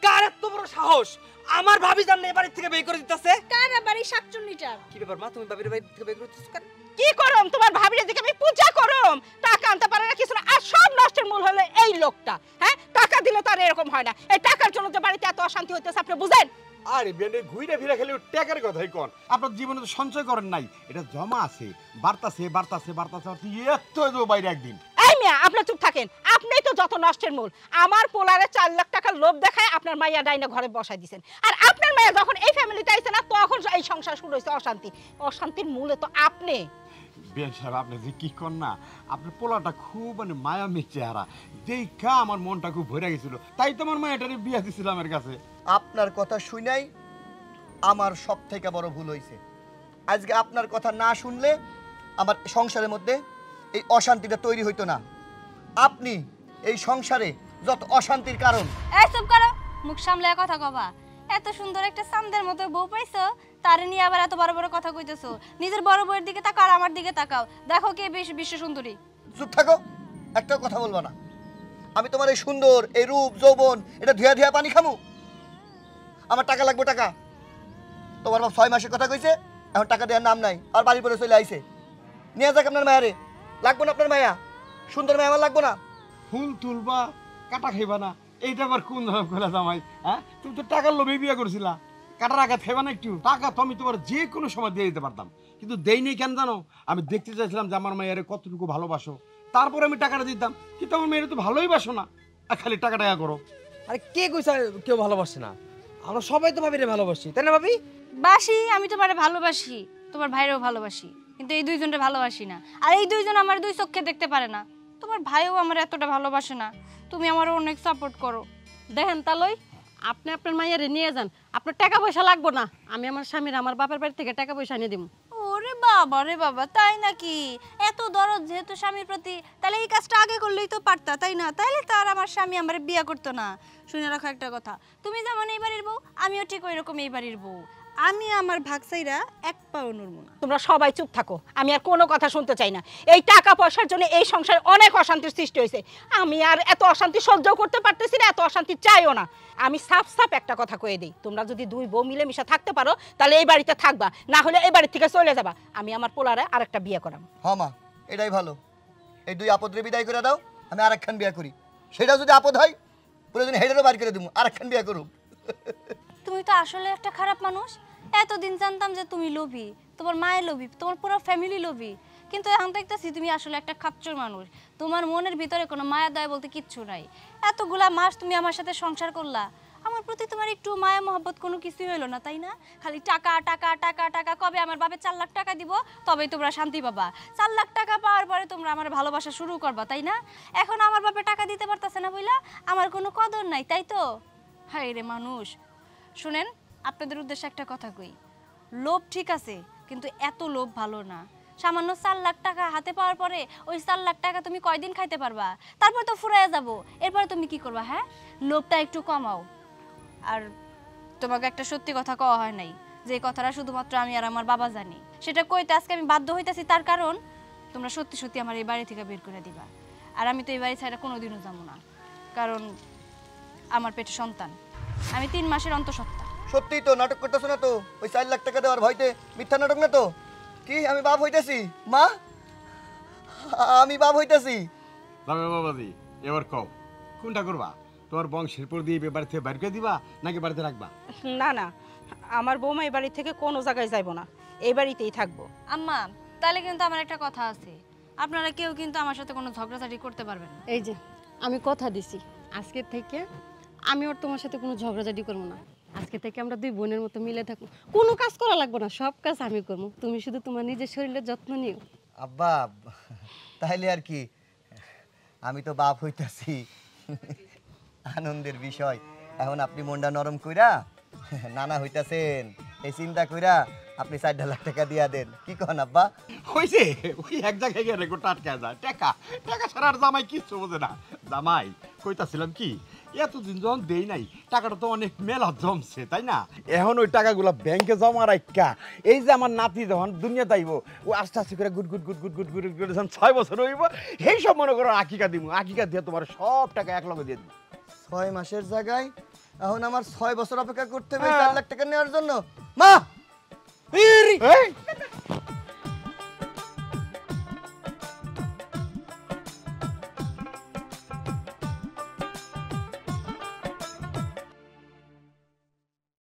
কার এত বড় সাহস আমার ভাবি জান এই বাড়ি থেকে বের করে দিতেছে? কার বাড়ি শাকচুন্নিটার? কি ব্যাপার মা, তুমি ভাবির বাড়ি থেকে বের করে দিতেছো কেন? কি করম তোমার ভাবির দিকে আমি পূজা করম, টাকা আনতে পারে না কিছু না, আর সব নষ্টের মূল হলো এই লোকটা। হ্যাঁ, টাকা দিলে তো আর এরকম হয় না। এই টাকার জন্য যে বাড়িতে এত অশান্তি হইতেছে আপনি বুঝেন? আরে বেন্ডে ঘুরে ফিরে খেলে টাকার কথাই কোন, আপনার জীবনে তো সঞ্চয় করেন নাই, এটা জমা আছে, বাড়তাছে বাড়তাছে বাড়তাছে, এত বাইরে একদিন। এই মিয়া আপনি চুপ থাকেন, আপনিই তো যত নষ্টের মূল। আমার পোলারে 4 লাখ টাকার লোভ দেখায় আপনার মাইয়া ডাইনা ঘরে বসাই দিয়েছেন, আর আপনার মাইয়া যখন এই ফ্যামিলিতে আইছে না তখন এই সংসার শুরু হয়েছে অশান্তি। অশান্তির মূলে তো আপনি। বেন সাহেব আপনি যে কি কর না, আপনার পোলাটা খুব মানে মায়ামী চেহারা দেখা আমার মনটা খুব ভরে গেছিল, তাই তো আমার মায়াটারে বিয়া দিছিল আমার কাছে। আপনার কথা শুনাই আমার সব থেকে বড় ভুল হয়েছে। আজকে আপনার কথা না শুনলে আমার সংসারের মধ্যে এই অশান্তিটা তৈরি হইতো না। আপনি এই সংসারে যত অশান্তির কারণ। এই চুপ করো, মুখ সামলে কথা কবা। এত সুন্দর একটা চাঁদের মতো বউ পাইছো, তারে নিয়ে আবার এত বড় বড় কথা কইতেছো। নিজের বড় বউয়ের দিকে তাকাও আর আমার দিকে তাকাও, দেখো কে বেশি বিশ্ব সুন্দরী। চুপ থাকো, একটাও কথা বলবো না। আমি তোমার এই সুন্দর এই রূপ যৌবন এটা ধুয়া ধুয়া পানি খামু? আমার টাকা লাগবে, টাকা। তোমার বাপ 6 মাসের কথা কইছে, এখন টাকা দেওয়ার নাম নাই, আর বাড়ি পরে চলে আইছে। নিয়ে যাক আপনার মায়ারে, লাগবো না আপনার মায়া? সুন্দর মায়া আমার লাগবো না? ফুল তুলবা কাটা খাইবা না, এইটা আবার কোন ধরনের খোলা জামাই? হ্যাঁ, তুমি তো টাকার লোভে বিয়ে করেছিলা, কাটার আঘাত খাইবা না একটু? টাকা তো আমি তোমার যে কোনো সময় দিয়ে দিতে পারতাম, কিন্তু দেই নেই কেন জানো? আমি দেখতে চাইছিলাম যে আমার মায়ের কতটুকু ভালোবাসো, তারপরে আমি টাকাটা দিতাম, কিন্তু আমার মেয়ের তো ভালোই বাসো না, আর খালি টাকা টাকা করো। আরে কে কইছে কেউ ভালোবাসে না? আমরা সবাই তো ভাবিরে ভালোবাসি, তাই না ভাবি? বাসি, আমি তোমারে ভালোবাসি, তোমার ভাইরেও ভালোবাসি, কিন্তু এই দুইজনকে ভালোবাসি না। আর এই দুইজন আমার দুই চোখে দেখতে পারে না। তোমার ভাইও আমার এতটা ভালোবাসে না, তুমি আমার অনেক সাপোর্ট করো। দেখেন তালই, আপনি আপনার মাইয়ারে নিয়ে যান, আপনার টাকা পয়সা লাগবো না। আমি আমার স্বামীর আমার বাপের বাড়ি থেকে টাকা পয়সা এনে দিব। ওরে বাবা রে বাবা, তাই নাকি? এত দরদ যেহেতু স্বামীর প্রতি, তাহলে এই কাজটা আগে করলেই তো পারতা, তাই না? তাইলে তো আর আমার স্বামী আমার বিয়ে করতো না। শুনে রাখো একটা কথা, তুমি যেমন এই বাড়ির বউ, আমিও ঠিক ওই রকম এই বাড়ির বউ। আমি আমার ভাগসাইরা এক পাও নড়বো না। তোমরা সবাই চুপ থাকো, আমি আর কোনো কথা শুনতে চাই না। এই টাকা পয়সার জন্য এই সংসারে অনেক অশান্তির সৃষ্টি হয়েছে। আমি আর এত অশান্তি সহ্য করতে পারতেছি না, এত অশান্তি চাইও না। আমি সাফ সাফ একটা কথা কয়ে দিই, তোমরা যদি দুই বউ মিলেমিশে থাকতে পারো তাহলে এই বাড়িতে থাকবা, না হলে এই বাড়ি থেকে চলে যাবা। আমি আমার পোলারে আরেকটা বিয়ে করাম। হ্যাঁ মা, এটাই ভালো। এই দুই আপদরে বিদায় করে দাও, আমি আরেকখান বিয়ে করি। সেটা যদি আপদ হয় প্রয়োজন হেডেরও বাড়ি করে দিব, আরেকখান বিয়ে করুম। তুমি তো আসলে একটা খারাপ মানুষ। এতদিন জানতাম যে তুমি লোভী, তোমার মায়ের লোভী, তোমার পুরো ফ্যামিলি লোভী, কিন্তু এখন দেখতেছি তুমি আসলে একটা খাপচোর মানুষ। তোমার মনের ভিতরে কোনো মায়া দয়া বলতে কিচ্ছু নাই। এতগুলা মাস তুমি আমার সাথে সংসার করলা, আমার প্রতি তোমার একটু মায়া মহব্বত কোনো কিছুই হইলো না, তাই না? খালি টাকা টাকা টাকা টাকা। কবে আমার বাপে 4 লাখ টাকা দিব তবেই তোমরা শান্তি পাবা। 4 লাখ টাকা পাওয়ার পরে তোমরা আমার ভালোবাসা শুরু করবা, তাই না? এখন আমার বাপে টাকা দিতে পারতেছে না বইলা আমার কোনো কদর নাই, তাই তো? হায় রে মানুষ। শুনেন, আপনাদের উদ্দেশ্যে একটা কথা কই, লোভ ঠিক আছে, কিন্তু এত লোভ ভালো না। সামান্য 4 লাখ টাকা হাতে পাওয়ার পরে ওই 4 লাখ টাকা তুমি কয়দিন খাইতে পারবা? তারপর তো ফুরাইয়া যাব। এরপরে তুমি কি করবা? হ্যাঁ, লোভটা একটু কমাও। আর তোমাকে একটা সত্যি কথা কওয়া হয় নাই, যে কথাটা শুধুমাত্র আমি আর আমার বাবা জানি। সেটা কইতে আজকে আমি বাধ্য হইতাছি, তার কারণ তোমরা সত্যি সত্যি আমার এই বাড়ি থেকে বের করে দিবা। আর আমি তো এই বাড়ি ছাড়া কোনোদিনও যাবো না, কারণ আমার পেটে সন্তান। আমি 3 মাসের অন্তঃসত্ত্বা। সত্যিই তো, নাটক করতেছো না তো? ওই 4 লাখ টাকা দেওয়ার ভয়তে মিথ্যা নাটক না তো? কি আমি বাপ হইতেছি? মা, আমি বাপ হইতেছি। বাবাজি এবার কও কোনটা করবা? তোমার বংশের পর দিয়ে বাড়ি থেকে বাইর করে দিবা নাকি বাড়িতে রাখবা? না না, আমার বৌমা এই বাড়ি থেকে কোনো জায়গায় যাইবো না, এই বাড়িতেই থাকবো। আম্মা, তাহলে কিন্তু আমার একটা কথা আছে, আপনারা কেউ কিন্তু আমার সাথে কোনো ঝগড়াঝাটি করতে পারবেন না। এই যে আমি কথা দিছি, আজকে থেকে আমি আর তোমার সাথে কোনো ঝগড়াঝাটি করবো না। আজকে থেকে আমরা দুই বোনের মতো মিলে থাকবো, কোনো কাজ করা লাগবে না, সব কাজ আমি করবো। তুমি শুধু তোমার নিজের শরীরের যত্ন নিও। আব্বা, তাহলে আর কি, আমি তো বাপ হইতাছি, আনন্দের বিষয়। এখন আপনি মনটা নরম কইরা নানা হইতাছেন, এই চিন্তা কইরা আপনি 4 লাখ টাকা দিয়া দেন। কি কন আব্বা? হইছে ওই এক জায়গায় গেলে গোটা আটকে যায়। টাকা টাকা ছাড়া আর জামাই কিচ্ছু বোঝে না। জামাই কইতাছিলাম কি, এতদিন যখন দেই নাই টাকাটা তো অনেক মেলা জমছে, তাই না? এখন ওই টাকাগুলো ব্যাংকে জমা রাখা, এই যে আমার নাতি যখন দুনিয়া যাইব, ও আস্তে আস্তে করে গুট গুট গুট গুট গুট গুট করে যখন 6 বছর হইব, সেই সব মনে করো আকিকা দিব, আকিকা দিয়ে তোমার সব টাকা এক লগে দিয়ে দিব। 6 মাসের জায়গায় এখন আমার 6 বছর অপেক্ষা করতে হবে 4 লাখ টাকা নেওয়ার জন্য। মা এই